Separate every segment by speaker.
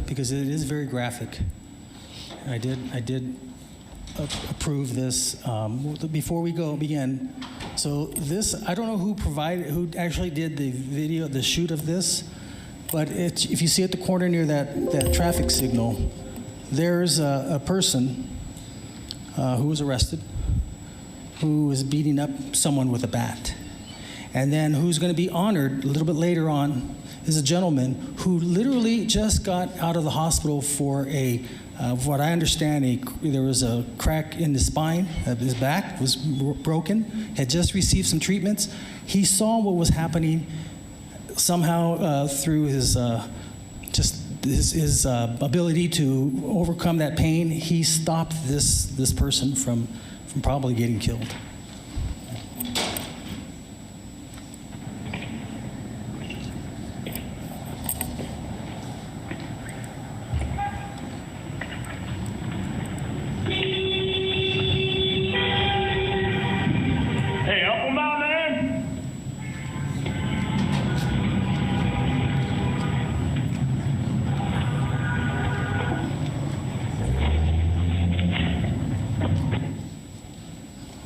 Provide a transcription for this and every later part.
Speaker 1: because it is very graphic. I did approve this. Before we begin, so this, I don't know who actually did the video, the shoot of this, but if you see at the corner near that traffic signal, there's a person who was arrested, who was beating up someone with a bat. And then who's going to be honored a little bit later on is a gentleman who literally just got out of the hospital for what I understand, there was a crack in his spine, his back was broken, had just received some treatments. He saw what was happening somehow through his ability to overcome that pain. He stopped this person from probably getting killed.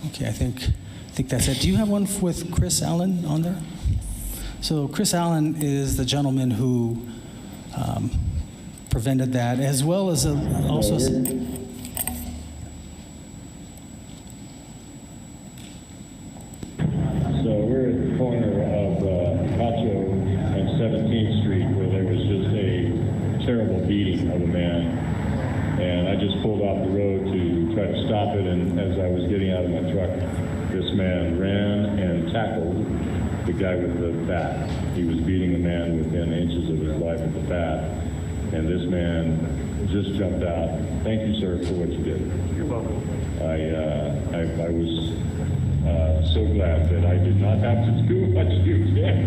Speaker 1: Okay, I think that's it. Do you have one with Chris Allen on there? So Chris Allen is the gentleman who prevented that, as well as also.
Speaker 2: So we're at the corner of Cacho and 17th Street, where there was just a terrible beating of a man. And I just pulled off the road to try to stop it, and as I was getting out of my truck, this man ran and tackled the guy with the bat. He was beating a man within inches of his life with the bat, and this man just jumped out. Thank you, sir, for what you did.
Speaker 3: You're welcome.
Speaker 2: I was so glad that I did not have to do what you did.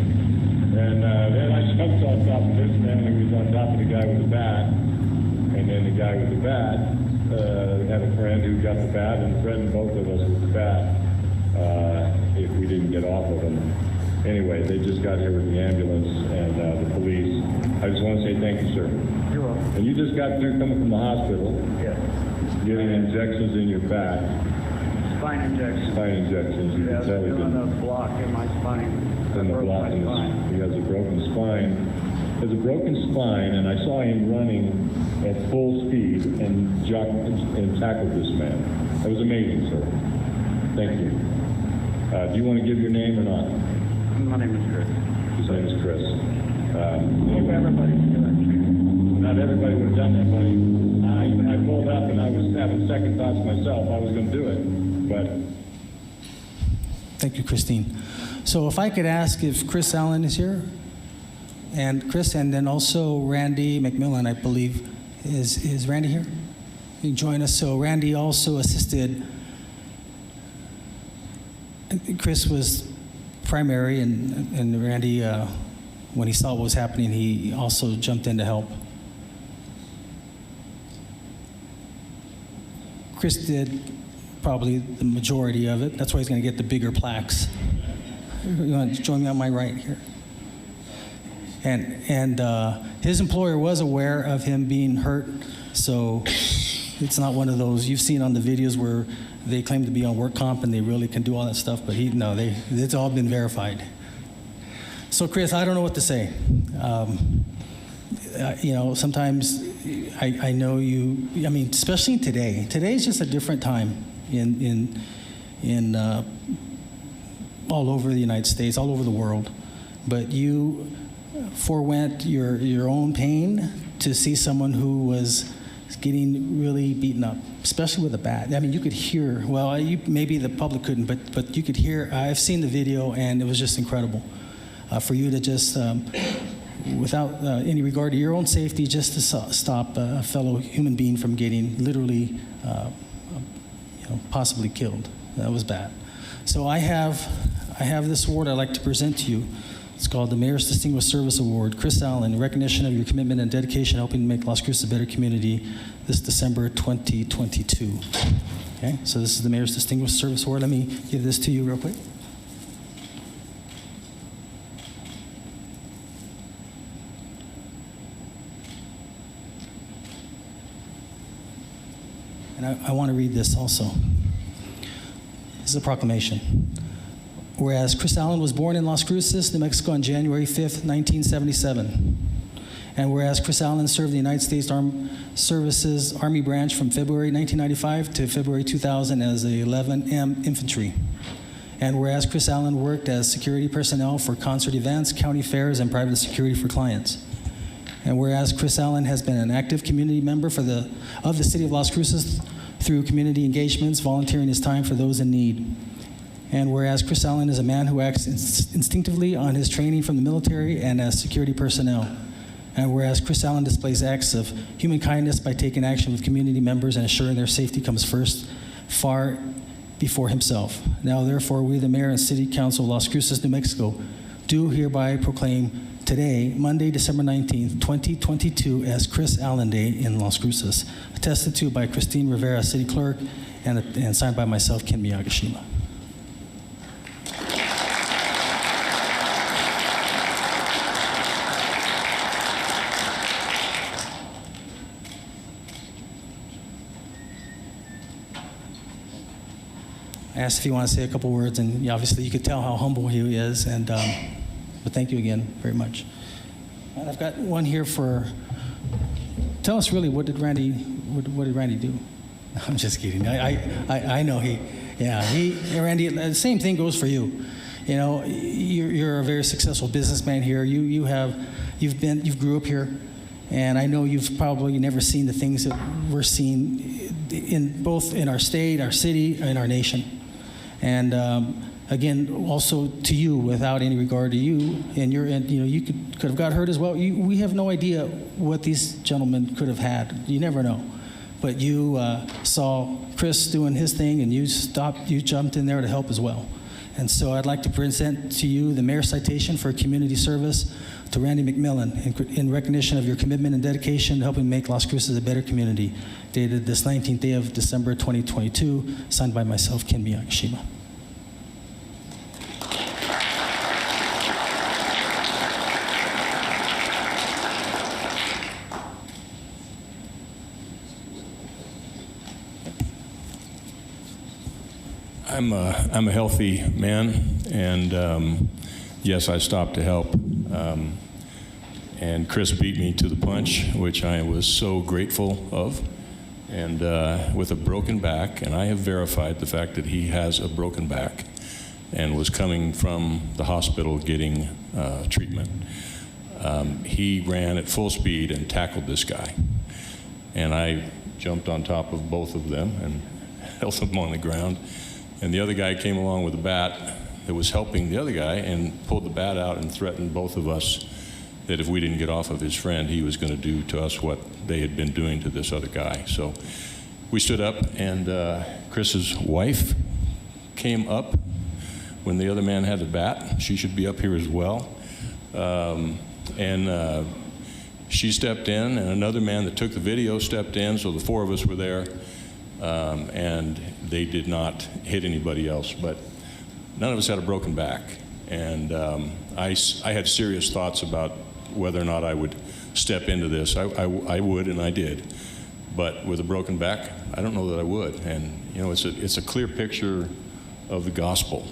Speaker 2: And then I jumped on top of this man who was on top of the guy with the bat. And then the guy with the bat had a friend who got the bat and threatened both of us with the bat if we didn't get off of him. Anyway, they just got here with the ambulance and the police. I just want to say thank you, sir.
Speaker 3: You're welcome.
Speaker 2: And you just got through coming from the hospital.
Speaker 3: Yes.
Speaker 2: Getting injections in your back.
Speaker 3: Spine injection.
Speaker 2: Spine injections. You
Speaker 3: Yeah,
Speaker 2: can tell he's
Speaker 3: feeling
Speaker 2: been
Speaker 3: a block in my spine.
Speaker 2: in the block in his, he has a broken spine. He has a broken spine, and I saw him running at full speed and tackled this man. That was amazing, sir. Thank you. Do you want to give your name or not?
Speaker 3: My name is Chris.
Speaker 2: His name is Chris.
Speaker 3: Everybody can do it.
Speaker 2: Not everybody would have done that, buddy. I pulled up and I was having second thoughts myself. I was going to do it, but.
Speaker 1: Thank you, Christine. So if I could ask if Chris Allen is here, and Chris, and then also Randy McMillan, I believe, is Randy here? You can join us. So Randy also assisted. Chris was primary, and Randy, when he saw what was happening, he also jumped in to help. Chris did probably the majority of it. That's why he's going to get the bigger plaques. You want to join me on my right here? And his employer was aware of him being hurt, so it's not one of those you've seen on the videos where they claim to be on work comp and they really can do all that stuff, but it's all been verified. So Chris, I don't know what to say. Sometimes I know you, I mean, especially today. Today's just a different time in all over the United States, all over the world. But you forewent your own pain to see someone who was getting really beaten up, especially with a bat. I mean, you could hear, maybe the public couldn't, but you could hear, I've seen the video, and it was just incredible. For you to just, without any regard to your own safety, just to stop a fellow human being from getting literally, possibly killed. That was bad. So I have this award I'd like to present to you. It's called the Mayor's Distinguished Service Award. Chris Allen, in recognition of your commitment and dedication helping to make Las Cruces a better community this December 2022. Okay, so this is the Mayor's Distinguished Service Award. Let me give this to you real quick. And I want to read this also. This is a proclamation. Whereas Chris Allen was born in Las Cruces, New Mexico on January 5th, 1977. And whereas Chris Allen served the United States Armed Services Army Branch from February 1995 to February 2000 as the 11M Infantry. And whereas Chris Allen worked as security personnel for concert events, county fairs, and private security for clients. And whereas Chris Allen has been an active community member of the City of Las Cruces through community engagements, volunteering his time for those in need. And whereas Chris Allen is a man who acts instinctively on his training from the military and as security personnel. And whereas Chris Allen displays acts of human kindness by taking action with community members and ensuring their safety comes first, far before himself. Now, therefore, we, the Mayor and City Council of Las Cruces, New Mexico, do hereby proclaim today, Monday, December 19th, 2022, as Chris Allen Day in Las Cruces, attested to by Christine Rivera, City Clerk, and signed by myself, Ken Miyagishima. I asked if you want to say a couple words, and obviously you could tell how humble he is, and but thank you again very much. And I've got one here for, tell us really, what did Randy do? I'm just kidding. I know Randy, the same thing goes for you. You know, you're a very successful businessman here. You've grew up here, and I know you've probably never seen the things that we're seeing in both in our state, our city, and our nation. And again, also to you, without any regard to you, and you could have got hurt as well. We have no idea what these gentlemen could have had. You never know. But you saw Chris doing his thing, and you jumped in there to help as well. And so I'd like to present to you the Mayor's Citation for Community Service to Randy McMillan in recognition of your commitment and dedication to helping make Las Cruces a better community, dated this 19th day of December 2022, signed by myself, Ken Miyagishima.
Speaker 4: I'm a healthy man, and yes, I stopped to help. And Chris beat me to the punch, which I was so grateful of, and with a broken back, and I have verified the fact that he has a broken back and was coming from the hospital getting treatment. He ran at full speed and tackled this guy, and I jumped on top of both of them and held them on the ground, and the other guy came along with a bat that was helping the other guy and pulled the bat out and threatened both of us that if we didn't get off of his friend, he was going to do to us what they had been doing to this other guy. So we stood up, and Chris's wife came up when the other man had the bat. She should be up here as well. She stepped in, and another man that took the video stepped in, so the four of us were there, and they did not hit anybody else, but none of us had a broken back. And I had serious thoughts about whether or not I would step into this. I would, and I did. But with a broken back, I don't know that I would. And you know, it's a clear picture of the gospel.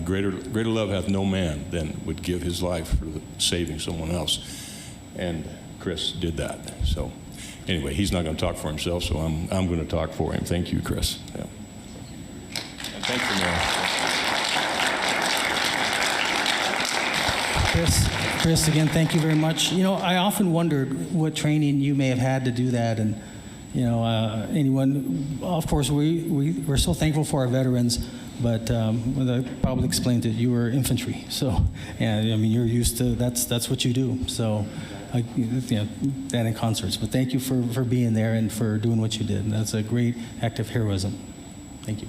Speaker 4: Greater love hath no man than would give his life for saving someone else. And Chris did that. So anyway, he's not going to talk for himself, so I'm going to talk for him. Thank you, Chris. Yeah. And thank you, Mayor.
Speaker 1: Chris, again, thank you very much. You know, I often wondered what training you may have had to do that, and you know, of course, we're so thankful for our veterans, but I probably explained that you were infantry, so yeah, I mean, you're used to that's what you do. So, that in concerts. But thank you for being there and for doing what you did. And that's a great act of heroism. Thank you.